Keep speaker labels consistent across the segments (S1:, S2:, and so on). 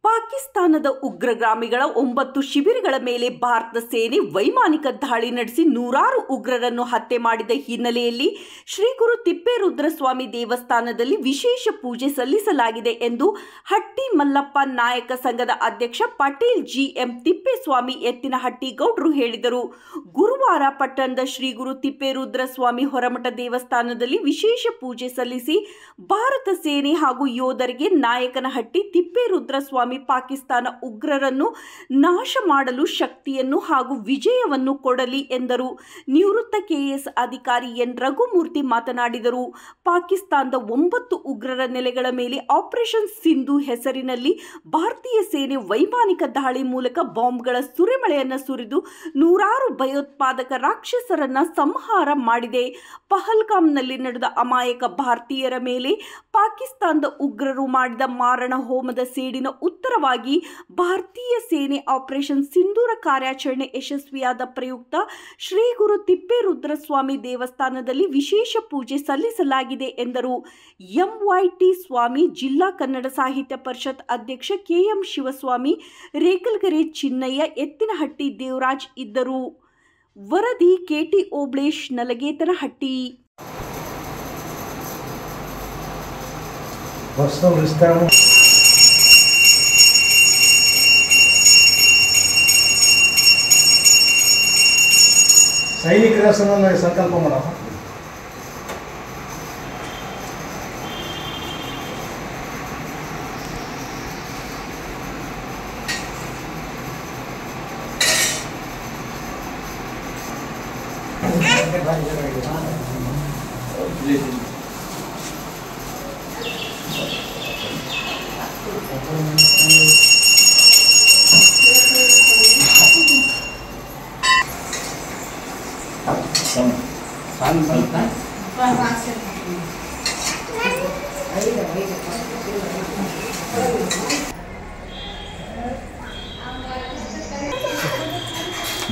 S1: ಪಾಕಿಸ್ತಾನದ ಉಗ್ರಗಾಮಿಗಳ 9 ಶಿಬಿರಗಳ ಮೇಲೆ ಭಾರತ ಸೇನೆ ವೈಮಾನಿಕ ದಾಳಿ ನಡೆಸಿ ನೂರಾರು ಉಗ್ರರನ್ನು ಹತ್ಯೆ ಮಾಡಿದ ಹಿನ್ನೆಲೆಯಲ್ಲಿ ಶ್ರೀ ಗುರು ತಿಪ್ಪೇರುದ್ರಸ್ವಾಮಿ ದೇವಸ್ಥಾನದಲ್ಲಿ ವಿಶೇಷ ಪೂಜೆ ಸಲ್ಲಿಸಲಾಗಿದೆ ಎಂದು ಹಟ್ಟಿ ಮಲ್ಲಪ್ಪ ನಾಯಕ ಸಂಘದ ಅಧ್ಯಕ್ಷ ಪಟೇಲ್ ಜಿಎಂ ತಿಪ್ಪೇಸ್ವಾಮಿ ಎತ್ತಿನಹಟ್ಟಿ ಗೌಡ್ರು ಹೇಳಿದರು. ಗುರುವಾರ ಪಟ್ಟಣದ ಶ್ರೀ ಗುರು ತಿಪ್ಪೇರುದ್ರಸ್ವಾಮಿ ಹೊರಮಠ ದೇವಸ್ಥಾನದಲ್ಲಿ ವಿಶೇಷ ಪೂಜೆ ಸಲ್ಲಿಸಿ ಭಾರತ ಸೇನೆ ಹಾಗೂ ಯೋಧರಿಗೆ ನಾಯಕನಹಟ್ಟಿ ತಿಪ್ಪೇರುದ್ರಸ್ವಾಮಿ ಪಾಕಿಸ್ತಾನ ಉಗ್ರರನ್ನು ನಾಶ ಮಾಡಲು ಶಕ್ತಿಯನ್ನು ಹಾಗೂ ವಿಜಯವನ್ನು ಕೊಡಲಿ ಎಂದರು. ನಿವೃತ್ತ ಕೆಎಎಸ್ ಅಧಿಕಾರಿ ಎನ್ ರಘುಮೂರ್ತಿ ಮಾತನಾಡಿದರು. ಪಾಕಿಸ್ತಾನದ 9 ಉಗ್ರರ ನೆಲೆಗಳ ಮೇಲೆ ಆಪರೇಷನ್ ಸಿಂಧು ಹೆಸರಿನಲ್ಲಿ ಭಾರತೀಯ ಸೇನೆ ವೈಮಾನಿಕ ದಾಳಿ ಮೂಲಕ ಬಾಂಬ್ಗಳ ಸುರಿಮಳೆಯನ್ನು ಸುರಿದು ನೂರಾರು ಭಯೋತ್ಪಾದಕ ರಾಕ್ಷಸರನ್ನ ಸಂಹಾರ ಮಾಡಿದೆ. ಪಹಲ್ಗಾಮ್ನಲ್ಲಿ ನಡೆದ ಅಮಾಯಕ ಭಾರತೀಯರ ಮೇಲೆ ಪಾಕಿಸ್ತಾನದ ಉಗ್ರರು ಮಾಡಿದ ಮಾರಣ ಹೋಮದ ಸೇಡಿನ ಉತ್ತರವಾಗಿ ಭಾರತೀಯ ಸೇನೆ ಆಪರೇಷನ್ ಸಿಂಧೂರ ಕಾರ್ಯಾಚರಣೆ ಯಶಸ್ವಿಯಾದ ಪ್ರಯುಕ್ತ ಶ್ರೀ ಗುರು ತಿಪ್ಪೇರುದ್ರಸ್ವಾಮಿ ದೇವಸ್ಥಾನದಲ್ಲಿ ವಿಶೇಷ ಪೂಜೆ ಸಲ್ಲಿಸಲಾಗಿದೆ ಎಂದರು. ಎಂವೈಟಿ ಸ್ವಾಮಿ, ಜಿಲ್ಲಾ ಕನ್ನಡ ಸಾಹಿತ್ಯ ಪರಿಷತ್ ಅಧ್ಯಕ್ಷ ಕೆಎಂ ಶಿವಸ್ವಾಮಿ, ರೇಕಲ್ಗೆರೆ ಚಿನ್ನಯ್ಯ, ಎತ್ತಿನಹಟ್ಟಿ ದೇವರಾಜ್ ಇದ್ದರು. ವರದಿ ಕೆಟಿ ಓಬ್ಳೇಶ್, ನಲಗೇತನಹಟ್ಟಿ.
S2: ಸೈನಿಕರ ಸಂಕಲ್ಪ ಮಾಡೋಣ.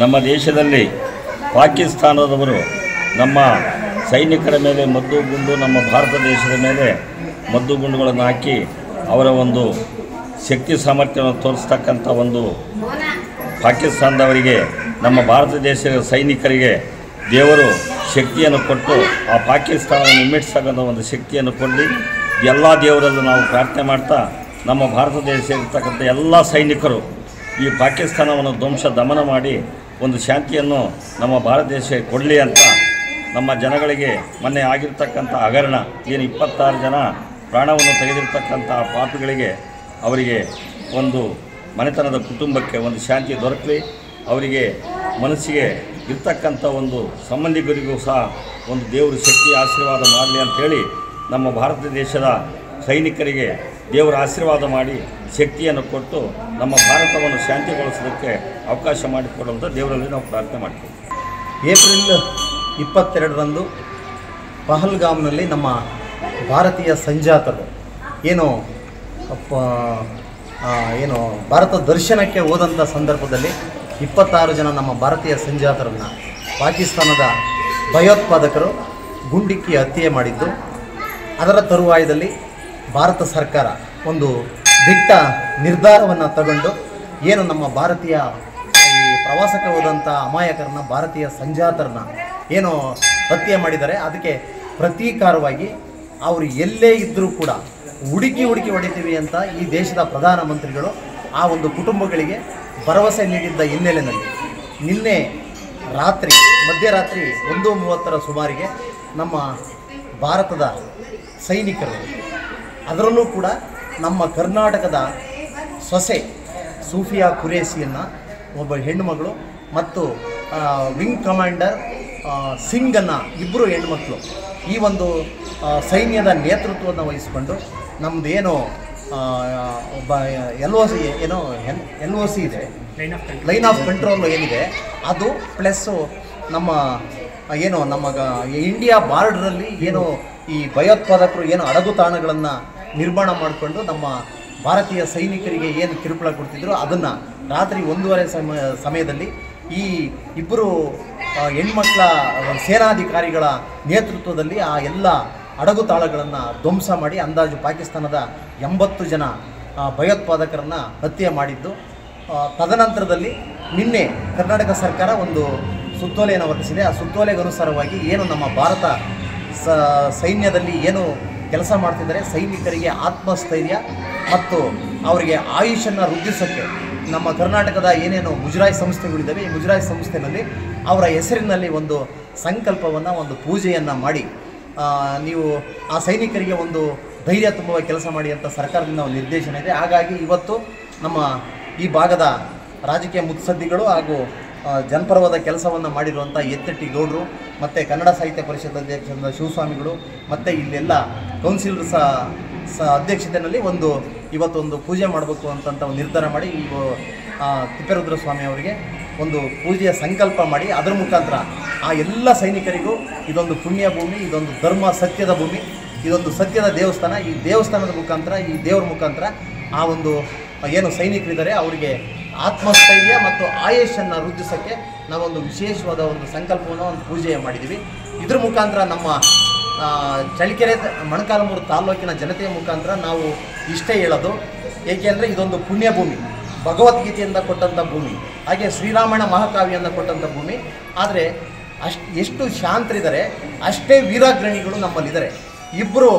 S3: ನಮ್ಮ ದೇಶದಲ್ಲಿ ಪಾಕಿಸ್ತಾನದವರು ನಮ್ಮ ಸೈನಿಕರ ಮೇಲೆ ಮದ್ದುಗುಂಡು, ನಮ್ಮ ಭಾರತ ದೇಶದ ಮೇಲೆ ಮದ್ದುಗುಂಡುಗಳನ್ನು ಹಾಕಿ ಅವರ ಒಂದು ಶಕ್ತಿ ಸಾಮರ್ಥ್ಯವನ್ನು ತೋರಿಸ್ತಕ್ಕಂಥ ಒಂದು ಪಾಕಿಸ್ತಾನದವರಿಗೆ ನಮ್ಮ ಭಾರತ ದೇಶದ ಸೈನಿಕರಿಗೆ ದೇವರು ಶಕ್ತಿಯನ್ನು ಕೊಟ್ಟು ಆ ಪಾಕಿಸ್ತಾನವನ್ನು ಹಿಮ್ಮೆಟ್ಟಿಸ್ತಕ್ಕಂಥ ಒಂದು ಶಕ್ತಿಯನ್ನು ಕೊಡಲಿ. ಎಲ್ಲ ದೇವರಲ್ಲೂ ನಾವು ಪ್ರಾರ್ಥನೆ ಮಾಡ್ತಾ ನಮ್ಮ ಭಾರತ ದೇಶ ಇರ್ತಕ್ಕಂಥ ಎಲ್ಲ ಸೈನಿಕರು ಈ ಪಾಕಿಸ್ತಾನವನ್ನು ದಮನ ಮಾಡಿ ಒಂದು ಶಾಂತಿಯನ್ನು ನಮ್ಮ ಭಾರತ ದೇಶಕ್ಕೆ ಕೊಡಲಿ ಅಂತ ನಮ್ಮ ಜನಗಳಿಗೆ ಮೊನ್ನೆ ಆಗಿರ್ತಕ್ಕಂಥ ಹಗರಣ ಏನು 26 ಜನ ಪ್ರಾಣವನ್ನು ತೆಗೆದಿರ್ತಕ್ಕಂಥ ಪಾಪಿಗಳಿಗೆ ಅವರಿಗೆ ಒಂದು ಮನೆತನದ ಕುಟುಂಬಕ್ಕೆ ಒಂದು ಶಾಂತಿ ದೊರಕಲಿ, ಅವರಿಗೆ ಮನಸ್ಸಿಗೆ ಇರ್ತಕ್ಕಂಥ ಒಂದು ಸಂಬಂಧಿಕರಿಗೂ ಸಹ ಒಂದು ದೇವರು ಶಕ್ತಿ ಆಶೀರ್ವಾದ ಮಾಡಲಿ ಅಂಥೇಳಿ ನಮ್ಮ ಭಾರತ ದೇಶದ ಸೈನಿಕರಿಗೆ ದೇವರ ಆಶೀರ್ವಾದ ಮಾಡಿ ಶಕ್ತಿಯನ್ನು ಕೊಟ್ಟು ನಮ್ಮ ಭಾರತವನ್ನು ಶಾಂತಿಗೊಳಿಸೋದಕ್ಕೆ ಅವಕಾಶ ಮಾಡಿಕೊಡುವಂಥ ದೇವರಲ್ಲಿ ನಾವು ಪ್ರಾರ್ಥನೆ ಮಾಡ್ತೀವಿ.
S4: ಏಪ್ರಿಲ್ 22ರಂದು ಪಹಲ್ಗಾಮ್ನಲ್ಲಿ ನಮ್ಮ ಭಾರತೀಯ ಸಂಜಾತರು ಏನು ಭಾರತ ದರ್ಶನಕ್ಕೆ ಹೋದಂಥ ಸಂದರ್ಭದಲ್ಲಿ 26 ಜನ ನಮ್ಮ ಭಾರತೀಯ ಸಂಜಾತರನ್ನು ಪಾಕಿಸ್ತಾನದ ಭಯೋತ್ಪಾದಕರು ಗುಂಡಿಕ್ಕಿ ಹತ್ಯೆ ಮಾಡಿದ್ದು, ಅದರ ತರುವಾಯದಲ್ಲಿ ಭಾರತ ಸರ್ಕಾರ ಒಂದು ದಿಟ್ಟ ನಿರ್ಧಾರವನ್ನು ತಗೊಂಡು ಏನು ನಮ್ಮ ಭಾರತೀಯ ಈ ಪ್ರವಾಸಕ್ಕೆ ಹೋದಂಥ ಅಮಾಯಕರನ್ನ ಭಾರತೀಯ ಸಂಜಾತರನ್ನ ಏನು ಹತ್ಯೆ ಮಾಡಿದ್ದಾರೆ, ಅದಕ್ಕೆ ಪ್ರತೀಕಾರವಾಗಿ ಅವರು ಎಲ್ಲೇ ಇದ್ದರೂ ಕೂಡ ಹುಡುಕಿ ಹೊಡಿತೀವಿ ಅಂತ ಈ ದೇಶದ ಪ್ರಧಾನಮಂತ್ರಿಗಳು ಆ ಒಂದು ಕುಟುಂಬಗಳಿಗೆ ಭರವಸೆ ನೀಡಿದ್ದ ಹಿನ್ನೆಲೆಯಲ್ಲಿ ನಿನ್ನೆ ಮಧ್ಯರಾತ್ರಿ 1:30 ಸುಮಾರಿಗೆ ನಮ್ಮ ಭಾರತದ ಸೈನಿಕರು, ಅದರಲ್ಲೂ ಕೂಡ ನಮ್ಮ ಕರ್ನಾಟಕದ ಸೊಸೆ ಸೂಫಿಯಾ ಕುರೇಸಿಯನ್ನು, ಒಬ್ಬ ಹೆಣ್ಣುಮಗಳು ಮತ್ತು ವಿಂಗ್ ಕಮಾಂಡರ್ ಸಿಂಗನ್ನು, ಇಬ್ಬರು ಹೆಣ್ಣುಮಕ್ಕಳು ಈ ಒಂದು ಸೈನ್ಯದ ನೇತೃತ್ವವನ್ನು ವಹಿಸಿಕೊಂಡು ನಮ್ಮದೇನೋ ಒಬ್ಬ ಎಲ್ ಒ ಸಿ ಇದೆ, ಲೈನ್ ಆಫ್ ಕಂಟ್ರೋಲ್ ಏನಿದೆ ಅದು, ಪ್ಲಸ್ಸು ನಮ್ಮ ಇಂಡಿಯಾ ಬಾರ್ಡ್ರಲ್ಲಿ ಈ ಭಯೋತ್ಪಾದಕರು ಅಡಗು ತಾಣಗಳನ್ನು ನಿರ್ಮಾಣ ಮಾಡಿಕೊಂಡು ನಮ್ಮ ಭಾರತೀಯ ಸೈನಿಕರಿಗೆ ಕಿರುಕುಳ ಕೊಡ್ತಿದ್ರು, ಅದನ್ನು ರಾತ್ರಿ 1:30 ಸಮಯದಲ್ಲಿ ಈ ಇಬ್ಬರು ಹೆಣ್ಮಕ್ಳ ಸೇನಾಧಿಕಾರಿಗಳ ನೇತೃತ್ವದಲ್ಲಿ ಆ ಎಲ್ಲ ಅಡಗು ತಾಳಗಳನ್ನು ಧ್ವಂಸ ಮಾಡಿ ಅಂದಾಜು ಪಾಕಿಸ್ತಾನದ 80 ಜನ ಭಯೋತ್ಪಾದಕರನ್ನು ಹತ್ಯೆ ಮಾಡಿದ್ದು. ತದನಂತರದಲ್ಲಿ ನಿನ್ನೆ ಕರ್ನಾಟಕ ಸರ್ಕಾರ ಒಂದು ಸುತ್ತೋಲೆಯನ್ನು ಹೊರಡಿಸಿದೆ. ಆ ಸುತ್ತೋಲೆಗೆ ಅನುಸಾರವಾಗಿ ಏನು ನಮ್ಮ ಭಾರತ ಸೈನ್ಯದಲ್ಲಿ ಏನು ಕೆಲಸ ಮಾಡ್ತಿದ್ದಾರೆ, ಸೈನಿಕರಿಗೆ ಆತ್ಮಸ್ಥೈರ್ಯ ಮತ್ತು ಅವರಿಗೆ ಆಯುಷನ್ನು ವೃದ್ಧಿಸೋಕ್ಕೆ ನಮ್ಮ ಕರ್ನಾಟಕದ ಏನೇನು ಮುಜರಾಯಿ ಸಂಸ್ಥೆಗಳಿದ್ದಾವೆ, ಈ ಮುಜರಾಯಿ ಸಂಸ್ಥೆಯಲ್ಲಿ ಅವರ ಹೆಸರಿನಲ್ಲಿ ಒಂದು ಸಂಕಲ್ಪವನ್ನು, ಒಂದು ಪೂಜೆಯನ್ನು ಮಾಡಿ ನೀವು ಆ ಸೈನಿಕರಿಗೆ ಒಂದು ಧೈರ್ಯ ತುಂಬುವ ಕೆಲಸ ಮಾಡಿ ಅಂತ ಸರ್ಕಾರದಿಂದ ಒಂದು ನಿರ್ದೇಶನ ಇದೆ. ಹಾಗಾಗಿ ಇವತ್ತು ನಮ್ಮ ಈ ಭಾಗದ ರಾಜಕೀಯ ಮುತ್ಸದ್ದಿಗಳು ಹಾಗೂ ಜನಪರವಾದ ಕೆಲಸವನ್ನು ಮಾಡಿರುವಂಥ ಎತ್ತೆಟ್ಟಿ ಗೌಡರು ಮತ್ತು ಕನ್ನಡ ಸಾಹಿತ್ಯ ಪರಿಷತ್ ಅಧ್ಯಕ್ಷರಾದ ಶಿವಸ್ವಾಮಿಗಳು ಮತ್ತು ಇಲ್ಲೆಲ್ಲ ಕೌನ್ಸಿಲರ್ಸ್ ಅಧ್ಯಕ್ಷತೆಯಲ್ಲಿ ಇವತ್ತೊಂದು ಪೂಜೆ ಮಾಡಬೇಕು ಅಂತಂತ ಒಂದು ನಿರ್ಧಾರ ಮಾಡಿ ತಿಪ್ಪೇರುದ್ರ ಸ್ವಾಮಿ ಅವರಿಗೆ ಒಂದು ಪೂಜೆಯ ಸಂಕಲ್ಪ ಮಾಡಿ ಅದರ ಮುಖಾಂತರ ಆ ಎಲ್ಲ ಸೈನಿಕರಿಗೂ ಇದೊಂದು ಪುಣ್ಯ ಭೂಮಿ, ಇದೊಂದು ಧರ್ಮ ಸತ್ಯದ ಭೂಮಿ, ಇದೊಂದು ಸತ್ಯದ ದೇವಸ್ಥಾನ. ಈ ದೇವಸ್ಥಾನದ ಮುಖಾಂತರ, ಈ ದೇವರ ಮುಖಾಂತರ ಆ ಒಂದು ಏನು ಸೈನಿಕರಿದ್ದಾರೆ ಅವರಿಗೆ ಆತ್ಮಸ್ಥೈರ್ಯ ಮತ್ತು ಆಯುಷನ್ನು ವೃದ್ಧಿಸೋಕ್ಕೆ ನಾವೊಂದು ವಿಶೇಷವಾದ ಒಂದು ಸಂಕಲ್ಪವನ್ನು, ಒಂದು ಪೂಜೆ ಮಾಡಿದ್ದೀವಿ. ಇದ್ರ ಮುಖಾಂತರ ನಮ್ಮ ಚಳ್ಳಕೆರೆ ಮೊಳಕಾಲ್ಮೂರು ತಾಲ್ಲೂಕಿನ ಜನತೆಯ ಮುಖಾಂತರ ನಾವು ಇಷ್ಟೇ ಹೇಳೋದು, ಏಕೆಂದರೆ ಇದೊಂದು ಪುಣ್ಯ ಭೂಮಿ, ಭಗವದ್ಗೀತೆಯಿಂದ ಕೊಟ್ಟಂಥ ಭೂಮಿ, ಹಾಗೆ ಶ್ರೀರಾಮಾಯಣ ಮಹಾಕಾವ್ಯದಿಂದ ಕೊಟ್ಟಂಥ ಭೂಮಿ. ಆದರೆ ಎಷ್ಟು ಶಾಂತರಿದ್ದಾರೆ ಅಷ್ಟೇ ವೀರಾಗ್ರಣಿಗಳು ನಮ್ಮಲ್ಲಿದ್ದಾರೆ. ಇಬ್ಬರು